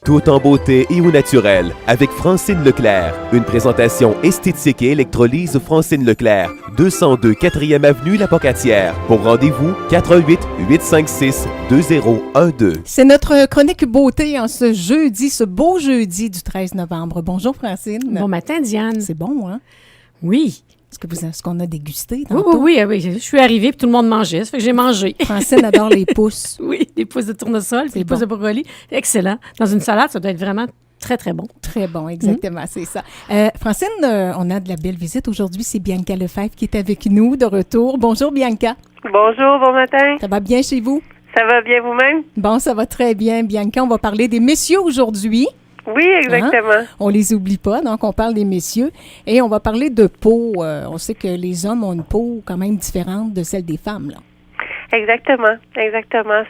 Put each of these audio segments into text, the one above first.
Tout en beauté et au naturel, avec Francine Leclerc. Une présentation esthétique et électrolyse Francine Leclerc, 202 4e Avenue La Pocatière. Pour rendez-vous, 88 856 2012. C'est notre chronique beauté en ce beau jeudi du 13 novembre. Bonjour Francine. Bon matin Diane. C'est bon, hein? Oui. Est-ce qu'on a dégusté tantôt? Oui. Je suis arrivée puis tout le monde mangeait. Ça fait que j'ai mangé. Francine adore les pousses. Oui, des pousses de tournesol, des pousses de brocoli. Excellent. Dans une salade, ça doit être vraiment très, très bon. Très bon, exactement, c'est ça. Francine, on a de la belle visite aujourd'hui. C'est Bianca Lefebvre qui est avec nous de retour. Bonjour Bianca. Bonjour, bon matin. Ça va bien chez vous? Ça va bien vous-même? Bon, ça va très bien, Bianca. On va parler des messieurs aujourd'hui. Oui, exactement. Hein? On les oublie pas, donc on parle des messieurs. Et on va parler de peau. On sait que les hommes ont une peau quand même différente de celle des femmes, là. Exactement.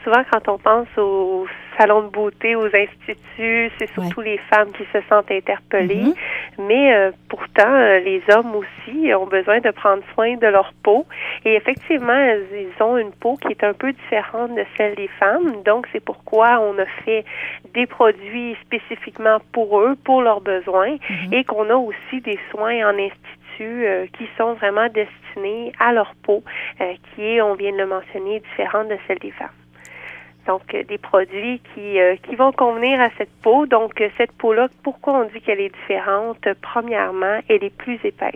Souvent, quand on pense aux salons de beauté, aux instituts, c'est surtout les femmes qui se sentent interpellées. Mais pourtant, les hommes aussi ont besoin de prendre soin de leur peau. Et effectivement, ils ont une peau qui est un peu différente de celle des femmes. Donc, c'est pourquoi on a fait des produits spécifiquement pour eux, pour leurs besoins, et qu'on a aussi des soins en institut qui sont vraiment destinés à leur peau, qui est, on vient de le mentionner, différente de celle des femmes. Donc, des produits qui vont convenir à cette peau. Donc, cette peau-là, pourquoi on dit qu'elle est différente? Premièrement, elle est plus épaisse.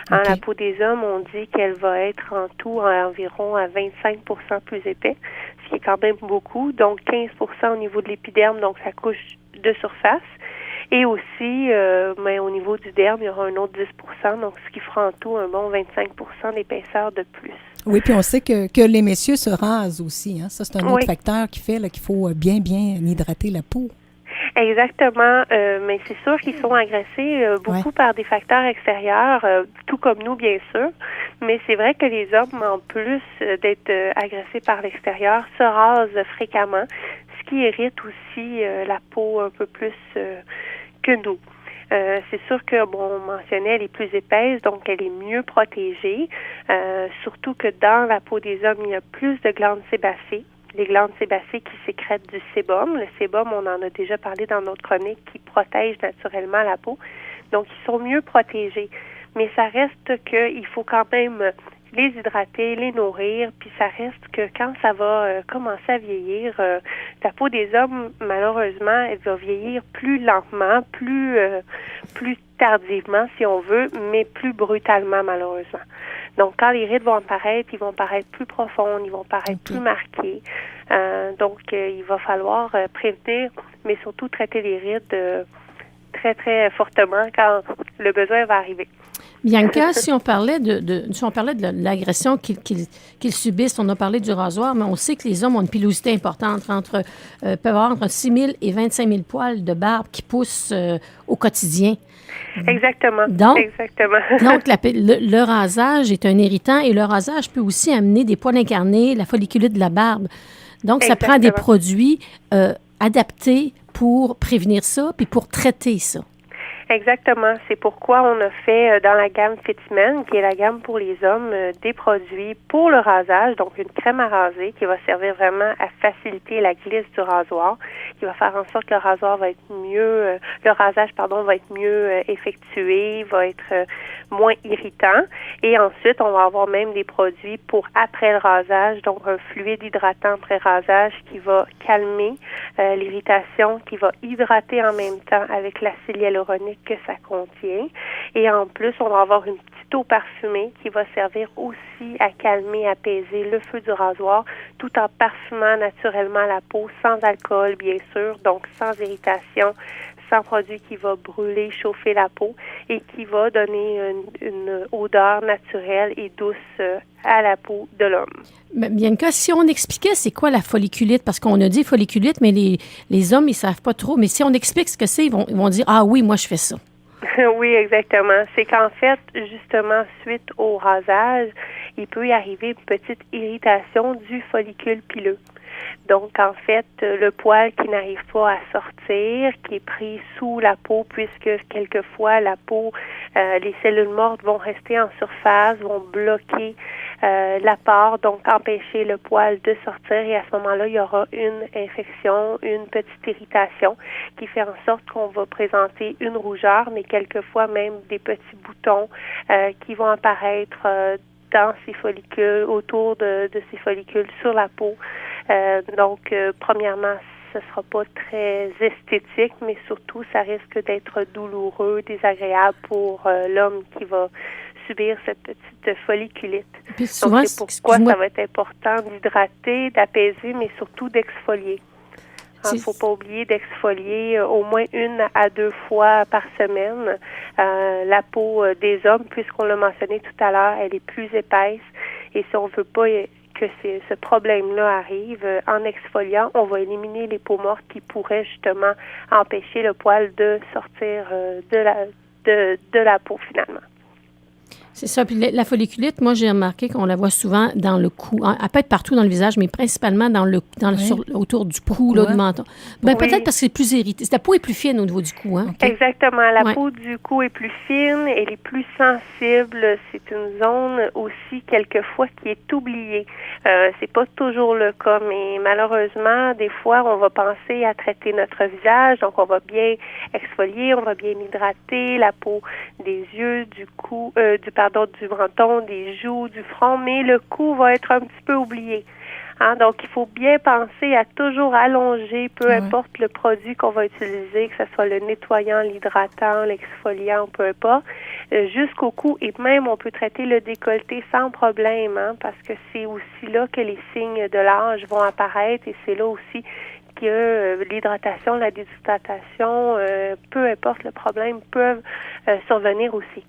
Okay. La peau des hommes, on dit qu'elle va être en tout environ à 25% plus épais, ce qui est quand même beaucoup. Donc, 15% au niveau de l'épiderme, donc sa couche de surface. Et aussi, mais au niveau du derme, il y aura un autre 10%, donc ce qui fera en tout un bon 25% d'épaisseur de plus. Oui, puis on sait que les messieurs se rasent aussi. Hein? Ça, c'est un autre facteur qui fait qu'il faut bien hydrater la peau. Exactement, mais c'est sûr qu'ils sont agressés beaucoup par des facteurs extérieurs, tout comme nous, bien sûr. Mais c'est vrai que les hommes, en plus d'être agressés par l'extérieur, se rasent fréquemment, ce qui irrite aussi la peau un peu plus que nous. C'est sûr que, on mentionnait, elle est plus épaisse, donc elle est mieux protégée. Surtout que dans la peau des hommes, il y a plus de glandes sébacées. Les glandes sébacées qui sécrètent du sébum. Le sébum, on en a déjà parlé dans notre chronique, qui protège naturellement la peau. Donc, ils sont mieux protégés. Mais ça reste qu'il faut quand même les hydrater, les nourrir, puis ça reste que quand ça va commencer à vieillir, la peau des hommes, malheureusement, elle va vieillir plus lentement, plus tardivement, si on veut, mais plus brutalement, malheureusement. Donc, quand les rides vont apparaître, ils vont paraître plus profondes, ils vont paraître plus marqués. Donc, il va falloir prévenir, mais surtout traiter les rides très, très fortement quand le besoin va arriver. Bianca, si on parlait de l'agression qu'ils subissent, on a parlé du rasoir, mais on sait que les hommes ont une pilosité importante, peuvent avoir entre 6 000 et 25 000 poils de barbe qui poussent au quotidien. Exactement. Donc, le rasage est un irritant et le rasage peut aussi amener des poils incarnés, la folliculite de la barbe. Donc, ça prend des produits adaptés pour prévenir ça puis pour traiter ça. Exactement. C'est pourquoi on a fait dans la gamme Fitmen, qui est la gamme pour les hommes, des produits pour le rasage, donc une crème à raser qui va servir vraiment à faciliter la glisse du rasoir, qui va faire en sorte que le rasoir va être mieux, le rasage, va être mieux effectué, va être moins irritant. Et ensuite, on va avoir même des produits pour après le rasage, donc un fluide hydratant après rasage qui va calmer l'irritation, qui va hydrater en même temps avec l'acide hyaluronique que ça contient. Et en plus, on va avoir une petite eau parfumée qui va servir aussi à calmer, apaiser le feu du rasoir, tout en parfumant naturellement la peau, sans alcool, bien sûr, donc sans irritation, sans produit qui va brûler, chauffer la peau et qui va donner une odeur naturelle et douce à la peau de l'homme. Bianca, si on expliquait c'est quoi la folliculite, parce qu'on a dit folliculite, mais les hommes, ils savent pas trop, mais si on explique ce que c'est, ils vont dire « Ah oui, moi, je fais ça ». Oui, exactement. C'est qu'en fait, justement, suite au rasage, il peut y arriver une petite irritation du follicule pileux. Donc, en fait, le poil qui n'arrive pas à sortir, qui est pris sous la peau, puisque quelquefois la peau, les cellules mortes vont rester en surface, vont bloquer l'apport, donc empêcher le poil de sortir, et à ce moment-là, il y aura une infection, une petite irritation qui fait en sorte qu'on va présenter une rougeur, mais quelquefois même des petits boutons qui vont apparaître dans ces follicules, autour de ces follicules sur la peau. Donc, premièrement, ce ne sera pas très esthétique, mais surtout, ça risque d'être douloureux, désagréable pour l'homme qui va subir cette petite folliculite. Puis souvent, donc, c'est pourquoi ça va être important d'hydrater, d'apaiser, mais surtout d'exfolier. Il ne faut pas oublier d'exfolier au moins 1 à 2 fois par semaine. La peau des hommes, puisqu'on l'a mentionné tout à l'heure, elle est plus épaisse. Et si on ne veut pas que ce problème-là arrive, en exfoliant, on va éliminer les peaux mortes qui pourraient justement empêcher le poil de sortir de la peau finalement. C'est ça. Puis la folliculite, moi, j'ai remarqué qu'on la voit souvent dans le cou. Elle peut être partout dans le visage, mais principalement autour du cou, là, du menton. Ben, peut-être parce que c'est plus irrité. La peau est plus fine au niveau du cou, hein? Okay. Exactement. La peau du cou est plus fine, elle est plus sensible. C'est une zone aussi, quelquefois, qui est oubliée. C'est pas toujours le cas, mais malheureusement, des fois, on va penser à traiter notre visage. Donc, on va bien exfolier, on va bien hydrater la peau des yeux, du cou, du menton, des joues, du front, mais le cou va être un petit peu oublié. Donc, il faut bien penser à toujours allonger, peu importe le produit qu'on va utiliser, que ce soit le nettoyant, l'hydratant, l'exfoliant, peu importe, jusqu'au cou. Et même, on peut traiter le décolleté sans problème, parce que c'est aussi là que les signes de l'âge vont apparaître, et c'est là aussi que l'hydratation, la déshydratation, peu importe le problème, peuvent survenir aussi.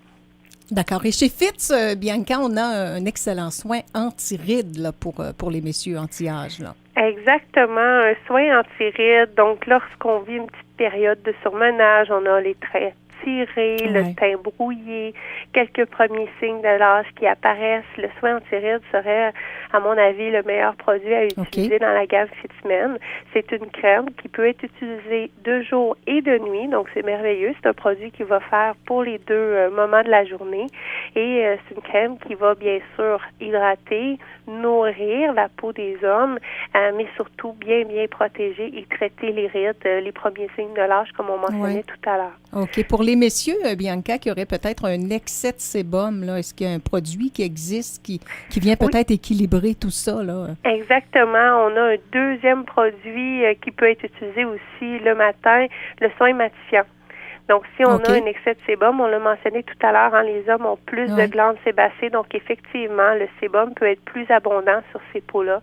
D'accord. Et chez Fitz, Bianca, on a un excellent soin anti-rides là, pour les messieurs anti-âge. Là. Exactement, un soin anti-rides. Donc, lorsqu'on vit une petite période de surmenage, on a les traits tirés, le teint brouillé, quelques premiers signes de l'âge qui apparaissent. Le soin anti-rides serait, à mon avis, le meilleur produit à utiliser dans la gamme Fitzmen. C'est une crème qui peut être utilisée de jour et de nuit, donc c'est merveilleux. C'est un produit qui va faire pour les deux moments de la journée, et c'est une crème qui va bien sûr hydrater, nourrir la peau des hommes, mais surtout bien protéger et traiter les rides, les premiers signes de l'âge, comme on mentionnait tout à l'heure. OK. Pour les messieurs, Bianca, qui aurait peut-être un excès de sébum, là, est-ce qu'il y a un produit qui existe qui vient peut-être équilibrer tout ça? Là? Exactement. On a un deuxième produit qui peut être utilisé aussi le matin, le soin matifiant. Donc, si on a un excès de sébum, on l'a mentionné tout à l'heure, les hommes ont plus de glandes sébacées, donc effectivement, le sébum peut être plus abondant sur ces peaux-là.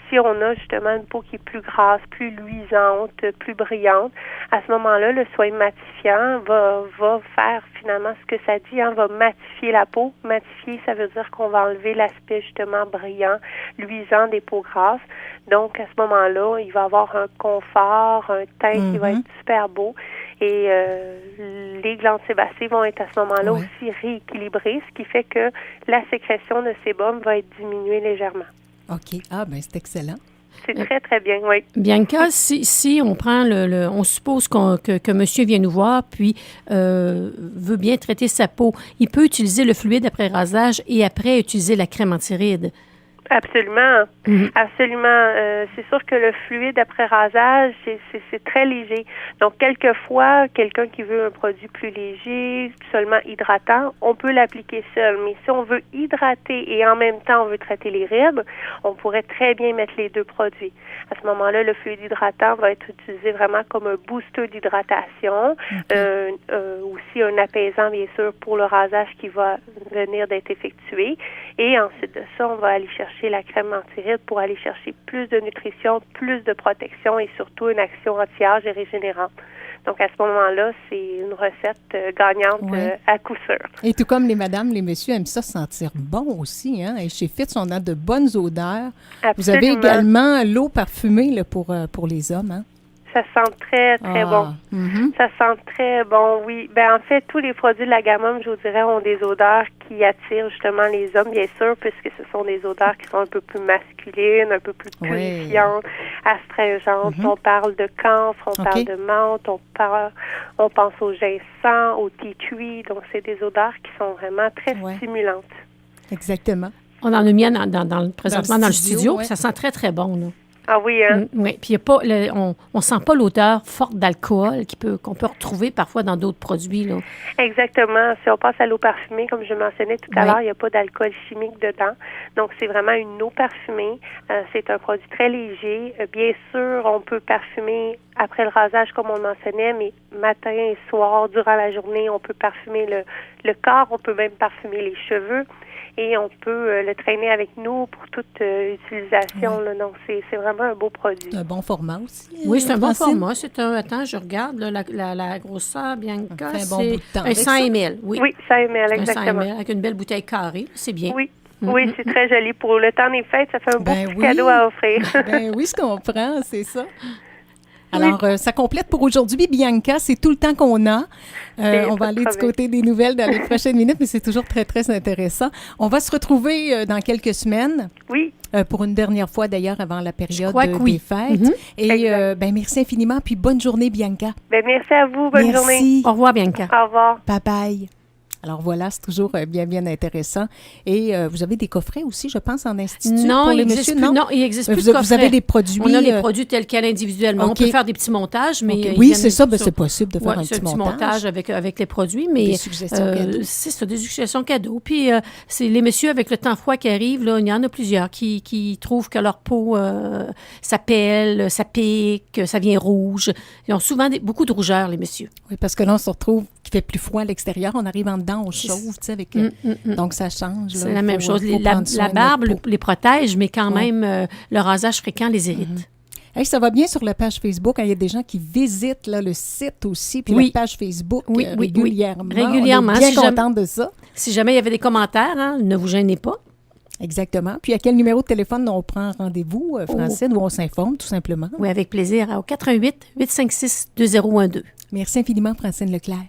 Si on a justement une peau qui est plus grasse, plus luisante, plus brillante, à ce moment-là, le soin matifiant va faire finalement ce que ça dit, va matifier la peau. Matifier, ça veut dire qu'on va enlever l'aspect justement brillant, luisant des peaux grasses. Donc, à ce moment-là, il va avoir un confort, un teint qui va être super beau. Et les glandes sébacées vont être à ce moment-là aussi rééquilibrées, ce qui fait que la sécrétion de sébum va être diminuée légèrement. OK. Ah, bien, c'est excellent. C'est très, très bien, oui. Bianca, si on prend on suppose que monsieur vient nous voir, puis veut bien traiter sa peau, il peut utiliser le fluide après rasage et après utiliser la crème anti-rides. Absolument. Absolument. C'est sûr que le fluide après rasage, c'est très léger. Donc, quelquefois, quelqu'un qui veut un produit plus léger, seulement hydratant, on peut l'appliquer seul. Mais si on veut hydrater et en même temps on veut traiter les rides, on pourrait très bien mettre les deux produits. À ce moment-là, le fluide hydratant va être utilisé vraiment comme un booster d'hydratation, aussi un apaisant, bien sûr, pour le rasage qui va venir d'être effectué. Et ensuite de ça, on va aller chercher la crème anti-rides pour aller chercher plus de nutrition, plus de protection et surtout une action anti-âge et régénérante. Donc, à ce moment-là, c'est une recette gagnante à coup sûr. Et tout comme les madames, les messieurs aiment ça sentir bon aussi. Et chez Fitz, on a de bonnes odeurs. Absolument. Vous avez également l'eau parfumée là, pour les hommes. Ça sent très, très bon. Ça sent très bon, oui. En fait, tous les produits de la gamme, je vous dirais, ont des odeurs qui attirent justement les hommes, bien sûr, puisque ce sont des odeurs qui sont un peu plus masculines, un peu plus purifiantes, astringentes. On parle de camphre, on parle de menthe, on pense au ginseng, au tea tree. Donc, c'est des odeurs qui sont vraiment très stimulantes. Exactement. On en a mis présentement dans le studio, ouais. puis ça sent très, très bon, là. Ah oui, hein? Oui, puis il y a pas, on sent pas l'odeur forte d'alcool qu'on peut retrouver parfois dans d'autres produits, là. Exactement. Si on passe à l'eau parfumée, comme je mentionnais tout à l'heure, il n'y a pas d'alcool chimique dedans. Donc, c'est vraiment une eau parfumée. C'est un produit très léger. Bien sûr, on peut parfumer après le rasage, comme on le mentionnait, mais matin et soir, durant la journée, on peut parfumer le corps, on peut même parfumer les cheveux. Et on peut le traîner avec nous pour toute utilisation. Là. Donc, c'est vraiment un beau produit. C'est un bon format aussi. Oui, c'est un bon Francine? format. Attends, je regarde, là, la grosseur Bianca, Ça fait un bon c'est bout de temps un avec 100 ça. ml. Oui, 100 ml, un 100 exactement. ml avec une belle bouteille carrée. C'est bien. Oui. Oui, c'est très joli. Pour le temps des fêtes, ça fait un beau petit cadeau à offrir. Ben oui, je comprends, c'est ça. Alors, ça complète pour aujourd'hui. Bianca, c'est tout le temps qu'on a. On va aller du côté des nouvelles dans les prochaines minutes, mais c'est toujours très, très intéressant. On va se retrouver dans quelques semaines. Oui. Pour une dernière fois, d'ailleurs, avant la période oui. des fêtes. Et merci infiniment, puis bonne journée, Bianca. Ben, merci à vous. Bonne journée. Au revoir, Bianca. Au revoir. Bye-bye. Alors voilà, c'est toujours bien, bien intéressant. Et vous avez des coffrets aussi, je pense, en institut non, pour les il messieurs? Non, il n'existe plus de coffrets. Vous avez des produits? On a les produits tels quels individuellement. Okay. On peut faire des petits montages, mais... Okay. Oui, c'est ça. Ben, c'est possible de faire un petit montage avec les produits, mais... Des suggestions cadeaux. C'est ça, des suggestions cadeaux. Puis, c'est les messieurs, avec le temps froid qui arrive, là, il y en a plusieurs qui trouvent que leur peau, ça pèle, ça pique, ça vient rouge. Ils ont souvent beaucoup de rougeur, les messieurs. Oui, parce que là, on se retrouve qu'il fait plus froid à l'extérieur. On arrive en dedans, on chauffe, tu sais, avec... Donc, ça change. C'est la même chose. La barbe les protège, mais quand même, le rasage fréquent les irrite. Hey, ça va bien sur la page Facebook. Il y a des gens qui visitent là, le site aussi, puis la page Facebook régulièrement. Régulièrement. On est bien contente de ça. Si jamais il y avait des commentaires, ne vous gênez pas. Exactement. Puis à quel numéro de téléphone on prend rendez-vous, Francine, où on s'informe, tout simplement? Oui, avec plaisir. Au 88 856 2012. Merci infiniment, Francine Leclerc.